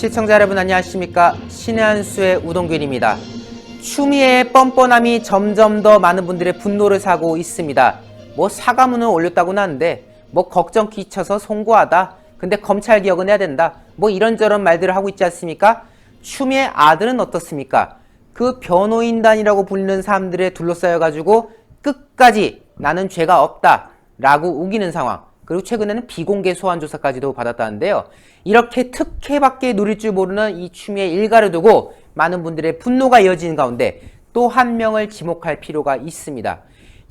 시청자 여러분 안녕하십니까. 신의 한 수의 우동균입니다. 추미애의 뻔뻔함이 점점 더 많은 분들의 분노를 사고 있습니다. 뭐 사과문을 올렸다고는 하는데 뭐 걱정 끼쳐서 송구하다. 근데 검찰 개혁은 해야 된다. 뭐 이런저런 말들을 하고 있지 않습니까? 추미애 아들은 어떻습니까? 그 변호인단이라고 불리는 사람들에 둘러싸여가지고 끝까지 나는 죄가 없다 라고 우기는 상황. 그리고 최근에는 비공개 소환 조사까지도 받았다는데요. 이렇게 특혜밖에 누릴 줄 모르는 이 추미애 일가를 두고 많은 분들의 분노가 이어지는 가운데 또 한 명을 지목할 필요가 있습니다.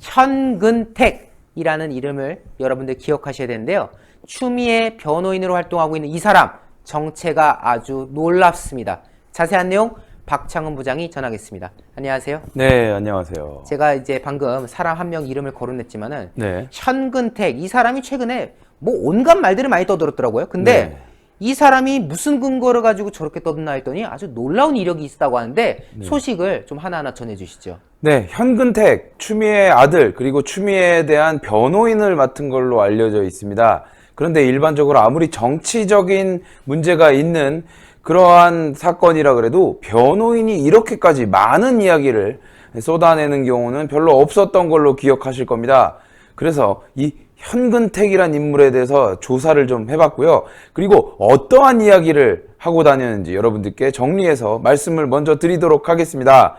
현근택이라는 이름을 여러분들 기억하셔야 되는데요. 추미애 변호인으로 활동하고 있는 이 사람 정체가 아주 놀랍습니다. 자세한 내용 박창훈 부장이 전하겠습니다. 안녕하세요. 네, 안녕하세요. 제가 이제 방금 사람 한 명 이름을 거론했지만은 네. 현근택 이 사람이 최근에 뭐 온갖 말들을 많이 떠들었더라고요. 근데 네. 이 사람이 무슨 근거를 가지고 저렇게 떠드나 했더니 아주 놀라운 이력이 있다고 하는데 소식을 좀 하나하나 전해주시죠. 네, 현근택, 추미애 아들, 그리고 추미애에 대한 변호인을 맡은 걸로 알려져 있습니다. 그런데 일반적으로 아무리 정치적인 문제가 있는 그러한 사건이라 그래도 변호인이 이렇게까지 많은 이야기를 쏟아내는 경우는 별로 없었던 걸로 기억하실 겁니다. 그래서 이 현근택이란 인물에 대해서 조사를 좀 해봤고요. 그리고 어떠한 이야기를 하고 다녔는지 여러분들께 정리해서 말씀을 먼저 드리도록 하겠습니다.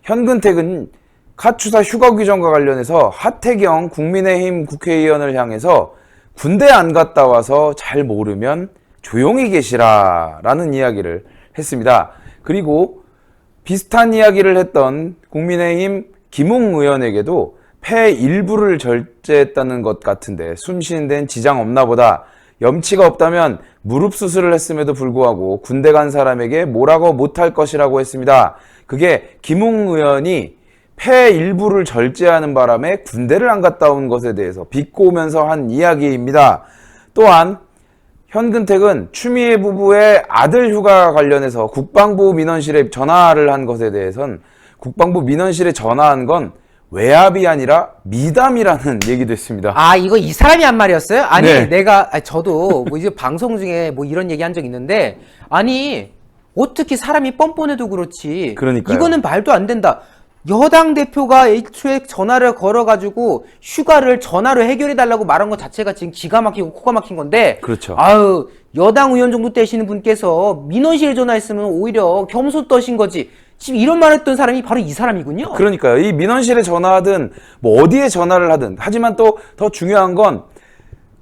현근택은 가추사 휴가 규정과 관련해서 하태경 국민의힘 국회의원을 향해서 군대 안 갔다 와서 잘 모르면 조용히 계시라 라는 이야기를 했습니다. 그리고 비슷한 이야기를 했던 국민의힘 김웅 의원에게도 폐 일부를 절제했다는 것 같은데 숨쉬는 지장 없나 보다. 염치가 없다면 무릎 수술을 했음에도 불구하고 군대 간 사람에게 뭐라고 못할 것이라고 했습니다. 그게 김웅 의원이 폐 일부를 절제하는 바람에 군대를 안 갔다 온 것에 대해서 비꼬면서 한 이야기입니다. 또한 현근택은 추미애 부부의 아들 휴가 관련해서 국방부 민원실에 전화를 한 것에 대해선 국방부 민원실에 전화한 건 외압이 아니라 미담이라는 얘기도 했습니다. 아, 이거 이 사람이 한 말이었어요? 아니, 네. 저도 뭐 이제 방송 중에 뭐 이런 얘기 한 적 있는데, 아니, 어떻게 사람이 뻔뻔해도 그렇지. 그러니까요. 이거는 말도 안 된다. 여당 대표가 애초에 전화를 걸어가지고 휴가를 전화로 해결해달라고 말한 것 자체가 지금 기가 막히고 코가 막힌 건데. 그렇죠. 아유, 여당 의원 정도 되시는 분께서 민원실에 전화했으면 오히려 겸손 떠신 거지. 지금 이런 말 했던 사람이 바로 이 사람이군요. 그러니까요. 이 민원실에 전화하든 뭐 어디에 전화를 하든 하지만 또 더 중요한 건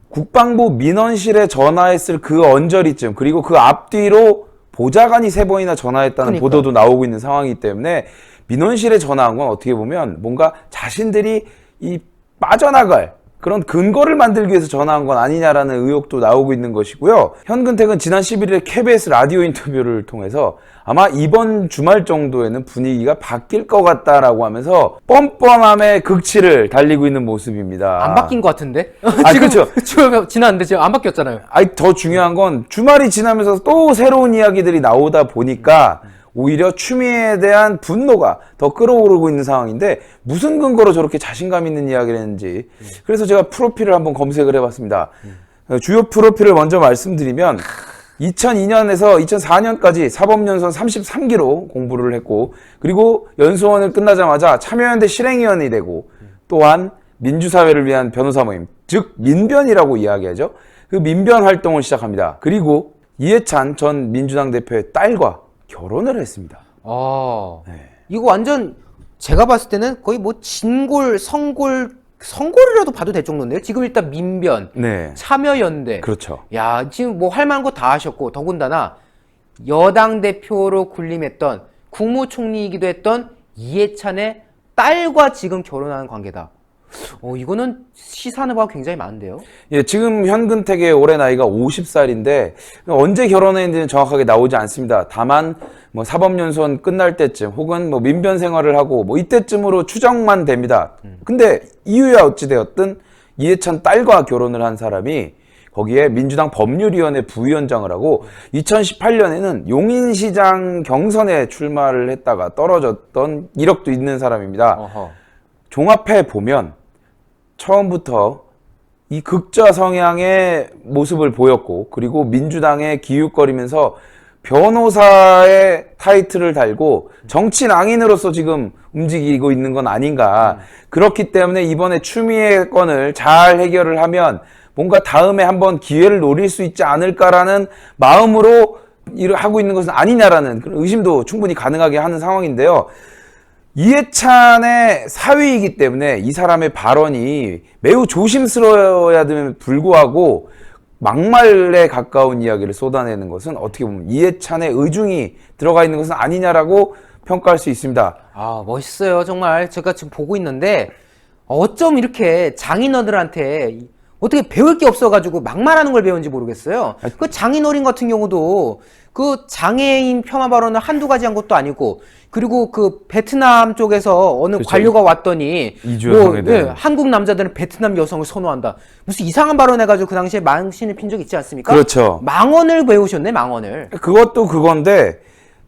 국방부 민원실에 전화했을 그 언저리쯤 그리고 그 앞뒤로 보좌관이 3번이나 전화했다는 그러니까. 보도도 나오고 있는 상황이기 때문에 민원실에 전화한 건 어떻게 보면 뭔가 자신들이 이 빠져나갈 그런 근거를 만들기 위해서 전화한 건 아니냐라는 의혹도 나오고 있는 것이고요. 현근택은 지난 11일에 KBS 라디오 인터뷰를 통해서 아마 이번 주말 정도에는 분위기가 바뀔 것 같다라고 하면서 뻔뻔함의 극치를 달리고 있는 모습입니다. 안 바뀐 것 같은데? 아, 그렇죠. 지금 지났는데 지금 안 바뀌었잖아요. 아니, 더 중요한 건 주말이 지나면서 또 새로운 이야기들이 나오다 보니까 오히려 추미애에 대한 분노가 더 끌어오르고 있는 상황인데 무슨 근거로 저렇게 자신감 있는 이야기를 했는지 그래서 제가 프로필을 한번 검색을 해봤습니다. 주요 프로필을 먼저 말씀드리면 2002년에서 2004년까지 사법연수원 33기로 공부를 했고 그리고 연수원을 끝나자마자 참여연대 실행위원이 되고 또한 민주사회를 위한 변호사 모임 즉 민변이라고 이야기하죠. 그 민변 활동을 시작합니다. 그리고 이해찬 전 민주당 대표의 딸과 결혼을 했습니다. 네. 이거 완전 제가 봤을 때는 거의 뭐 진골, 성골이라도 봐도 될 정도인데요. 지금 일단 민변, 네. 참여연대. 그렇죠. 야, 지금 뭐 할 만한 거 다 하셨고 더군다나 여당 대표로 군림했던 국무총리이기도 했던 이해찬의 딸과 지금 결혼하는 관계다. 이거는 시사하는 바가 굉장히 많은데요. 예, 지금 현근택의 올해 나이가 50살인데 언제 결혼했는지는 정확하게 나오지 않습니다. 다만 뭐 사법연수원 끝날 때쯤 혹은 뭐 민변 생활을 하고 뭐 이때쯤으로 추정만 됩니다. 근데 이유야 어찌 되었든 이해찬 딸과 결혼을 한 사람이 거기에 민주당 법률위원회 부위원장을 하고 2018년에는 용인시장 경선에 출마를 했다가 떨어졌던 이력도 있는 사람입니다. 종합해 보면 처음부터 이 극좌 성향의 모습을 보였고 그리고 민주당에 기웃거리면서 변호사의 타이틀을 달고 정치 낭인으로서 지금 움직이고 있는 건 아닌가. 그렇기 때문에 이번에 추미애 건을 잘 해결을 하면 뭔가 다음에 한번 기회를 노릴 수 있지 않을까라는 마음으로 일을 하고 있는 것은 아니냐라는 그런 의심도 충분히 가능하게 하는 상황인데요. 이해찬의 사위이기 때문에 이 사람의 발언이 매우 조심스러워야 됨에 불구하고 막말에 가까운 이야기를 쏟아내는 것은 어떻게 보면 이해찬의 의중이 들어가 있는 것은 아니냐라고 평가할 수 있습니다. 아, 멋있어요. 정말 제가 지금 보고 있는데 어쩜 이렇게 장인어른한테 어떻게 배울 게 없어가지고 막말하는 걸 배운지 모르겠어요. 그 장인어른 같은 경우도 그 장애인 폄하 발언을 한두 가지 한 것도 아니고, 그리고 그 베트남 쪽에서 어느 그렇죠. 관료가 왔더니 이주 여성에 대한. 한국 남자들은 베트남 여성을 선호한다. 무슨 이상한 발언 해가지고 그 당시에 망신을 핀 적 있지 않습니까? 그렇죠. 망언을 배우셨네, 망언을. 그것도 그건데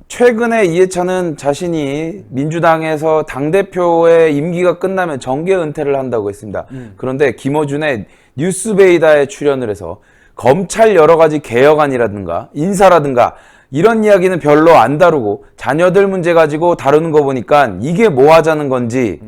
최근에 이해찬은 자신이 민주당에서 당대표의 임기가 끝나면 정계 은퇴를 한다고 했습니다. 그런데 김어준의 뉴스베이다에 출연을 해서 검찰 여러 가지 개혁안이라든가 인사라든가 이런 이야기는 별로 안 다루고 자녀들 문제 가지고 다루는 거 보니까 이게 뭐 하자는 건지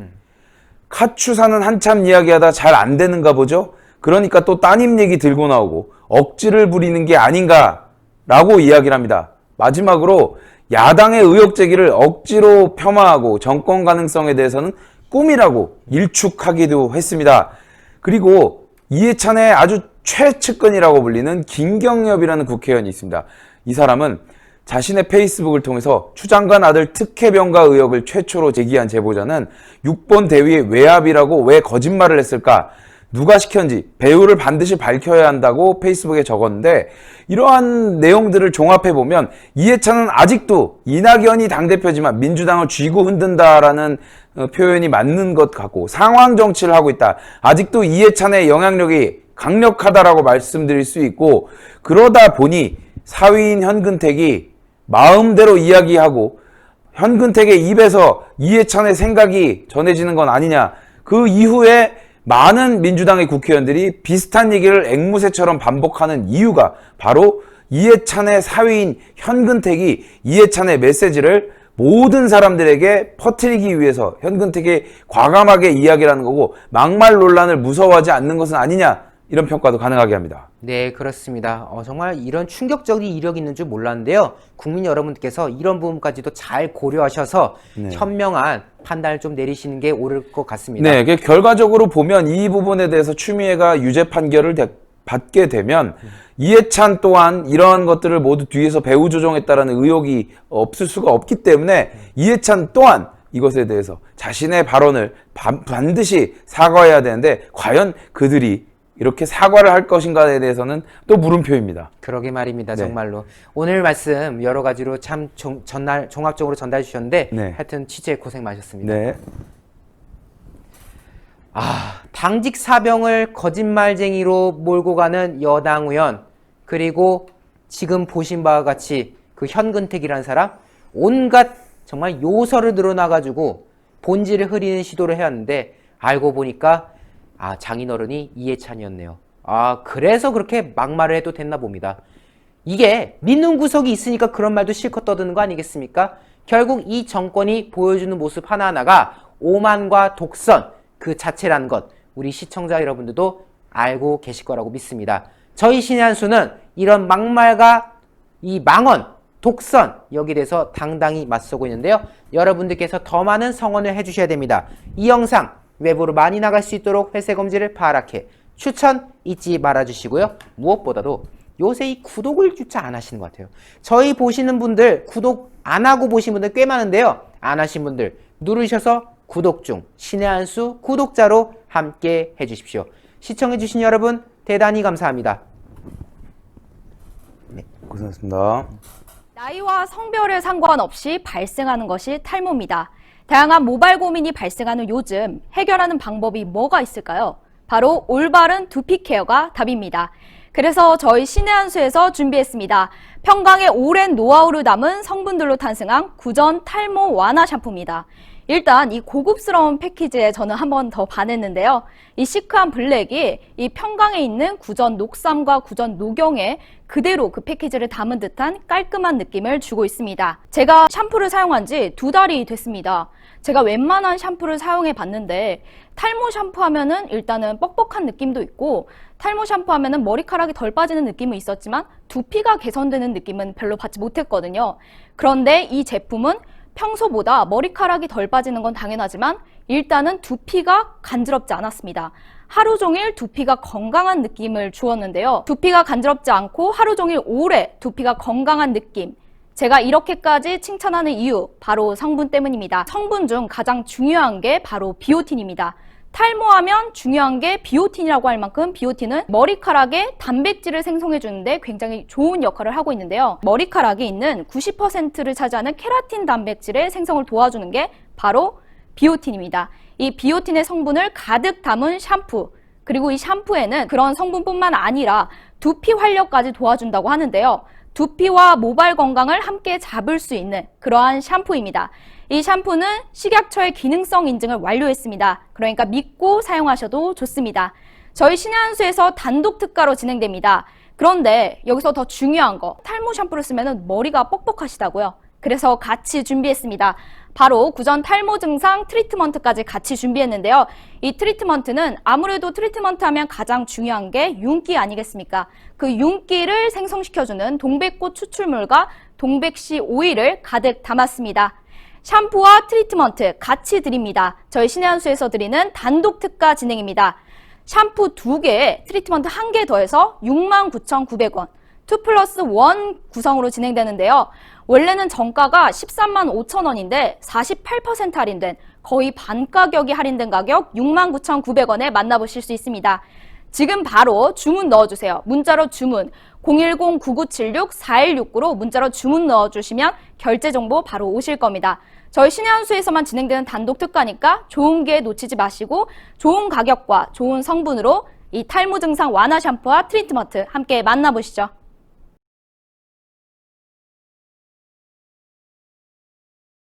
카추사는 한참 이야기하다 잘 안 되는가 보죠. 그러니까 또 따님 얘기 들고 나오고 억지를 부리는 게 아닌가라고 이야기를 합니다. 마지막으로 야당의 의혹 제기를 억지로 폄하하고 정권 가능성에 대해서는 꿈이라고 일축하기도 했습니다. 그리고 이해찬의 아주 최측근이라고 불리는 김경엽이라는 국회의원이 있습니다. 이 사람은 자신의 페이스북을 통해서 추 장관 아들 특혜병가 의혹을 최초로 제기한 제보자는 6번 대위의 외압이라고 왜 거짓말을 했을까? 누가 시켰는지 배우를 반드시 밝혀야 한다고 페이스북에 적었는데, 이러한 내용들을 종합해보면 이해찬은 아직도 이낙연이 당대표지만 민주당을 쥐고 흔든다라는 표현이 맞는 것 같고 상황 정치를 하고 있다. 아직도 이해찬의 영향력이 강력하다라고 말씀드릴 수 있고, 그러다 보니 사위인 현근택이 마음대로 이야기하고 현근택의 입에서 이해찬의 생각이 전해지는 건 아니냐. 그 이후에 많은 민주당의 국회의원들이 비슷한 얘기를 앵무새처럼 반복하는 이유가 바로 이해찬의 사위인 현근택이 이해찬의 메시지를 모든 사람들에게 퍼뜨리기 위해서 현근택이 과감하게 이야기를 하는 거고 막말 논란을 무서워하지 않는 것은 아니냐, 이런 평가도 가능하게 합니다. 네, 그렇습니다. 정말 이런 충격적인 이력이 있는 줄 몰랐는데요. 국민 여러분께서 이런 부분까지도 잘 고려하셔서 현명한 판단을 좀 내리시는 게 옳을 것 같습니다. 네, 결과적으로 보면 이 부분에 대해서 추미애가 유죄 판결을 받게 되면 이해찬 또한 이러한 것들을 모두 뒤에서 배후 조종했다라는 의혹이 없을 수가 없기 때문에 이해찬 또한 이것에 대해서 자신의 발언을 반드시 사과해야 되는데 과연 그들이 이렇게 사과를 할 것인가에 대해서는 또 물음표입니다. 그러게 말입니다. 네. 정말로. 오늘 말씀 여러 가지로 참 종합적으로 전달해 주셨는데 네. 하여튼 취재 고생 많으셨습니다. 네. 당직 사병을 거짓말쟁이로 몰고 가는 여당 의원, 그리고 지금 보신 바와 같이 그 현근택이라는 사람, 온갖 정말 요설을 늘어나가지고 본질을 흐리는 시도를 해왔는데 알고 보니까 장인어른이 이해찬이었네요. 그래서 그렇게 막말을 해도 됐나 봅니다. 이게 믿는 구석이 있으니까 그런 말도 실컷 떠드는 거 아니겠습니까? 결국 이 정권이 보여주는 모습 하나하나가 오만과 독선 그 자체라는 것, 우리 시청자 여러분들도 알고 계실 거라고 믿습니다. 저희 신의 한 수는 이런 막말과 이 망언, 독선, 여기에 대해서 당당히 맞서고 있는데요. 여러분들께서 더 많은 성원을 해주셔야 됩니다. 이 영상 외부로 많이 나갈 수 있도록 회색검지를 파랗게 추천 잊지 말아주시고요. 무엇보다도 요새 이 구독을 진짜 안 하시는 것 같아요. 저희 보시는 분들, 구독 안 하고 보신 분들 꽤 많은데요. 안 하신 분들 누르셔서 구독 중 신의 한 수 구독자로 함께 해주십시오. 시청해주신 여러분 대단히 감사합니다. 고생하셨습니다. 나이와 성별에 상관없이 발생하는 것이 탈모입니다. 다양한 모발 고민이 발생하는 요즘 해결하는 방법이 뭐가 있을까요? 바로 올바른 두피 케어가 답입니다. 그래서 저희 신의 한 수에서 준비했습니다. 평강의 오랜 노하우를 담은 성분들로 탄생한 구전 탈모 완화 샴푸입니다. 일단 이 고급스러운 패키지에 저는 한 번 더 반했는데요. 이 시크한 블랙이 이 평강에 있는 구전 녹삼과 구전 녹영에 그대로 그 패키지를 담은 듯한 깔끔한 느낌을 주고 있습니다. 제가 샴푸를 사용한 지 2달이 됐습니다. 제가 웬만한 샴푸를 사용해 봤는데 탈모 샴푸 하면은 일단은 뻑뻑한 느낌도 있고 탈모 샴푸 하면은 머리카락이 덜 빠지는 느낌은 있었지만 두피가 개선되는 느낌은 별로 받지 못했거든요. 그런데 이 제품은 평소보다 머리카락이 덜 빠지는 건 당연하지만 일단은 두피가 간지럽지 않았습니다. 하루 종일 두피가 건강한 느낌을 주었는데요. 두피가 간지럽지 않고 하루 종일 오래 두피가 건강한 느낌. 제가 이렇게까지 칭찬하는 이유, 바로 성분 때문입니다. 성분 중 가장 중요한 게 바로 비오틴입니다. 탈모하면 중요한 게 비오틴이라고 할 만큼 비오틴은 머리카락에 단백질을 생성해 주는데 굉장히 좋은 역할을 하고 있는데요. 머리카락에 있는 90%를 차지하는 케라틴 단백질의 생성을 도와주는 게 바로 비오틴입니다. 이 비오틴의 성분을 가득 담은 샴푸, 그리고 이 샴푸에는 그런 성분뿐만 아니라 두피 활력까지 도와준다고 하는데요. 두피와 모발 건강을 함께 잡을 수 있는 그러한 샴푸입니다. 이 샴푸는 식약처의 기능성 인증을 완료했습니다. 그러니까 믿고 사용하셔도 좋습니다. 저희 신한수에서 단독 특가로 진행됩니다. 그런데 여기서 더 중요한 거, 탈모 샴푸를 쓰면 머리가 뻑뻑하시다고요. 그래서 같이 준비했습니다. 바로 구전 탈모 증상 트리트먼트까지 같이 준비했는데요. 이 트리트먼트는 아무래도 트리트먼트 하면 가장 중요한 게 윤기 아니겠습니까? 그 윤기를 생성시켜주는 동백꽃 추출물과 동백씨 오일을 가득 담았습니다. 샴푸와 트리트먼트 같이 드립니다. 저희 신의한수에서 드리는 단독 특가 진행입니다. 샴푸 2개에 트리트먼트 1개 더해서 69,900원, 2+1 구성으로 진행되는데요. 원래는 정가가 13만 5천 원인데 48% 할인된 거의 반 가격이 할인된 가격 69,900원에 만나보실 수 있습니다. 지금 바로 주문 넣어주세요. 문자로 주문 010-9976-4169로 문자로 주문 넣어주시면 결제 정보 바로 오실 겁니다. 저희 신의한수에서만 진행되는 단독 특가니까 좋은 기회 놓치지 마시고 좋은 가격과 좋은 성분으로 이 탈모 증상 완화 샴푸와 트리트먼트 함께 만나보시죠.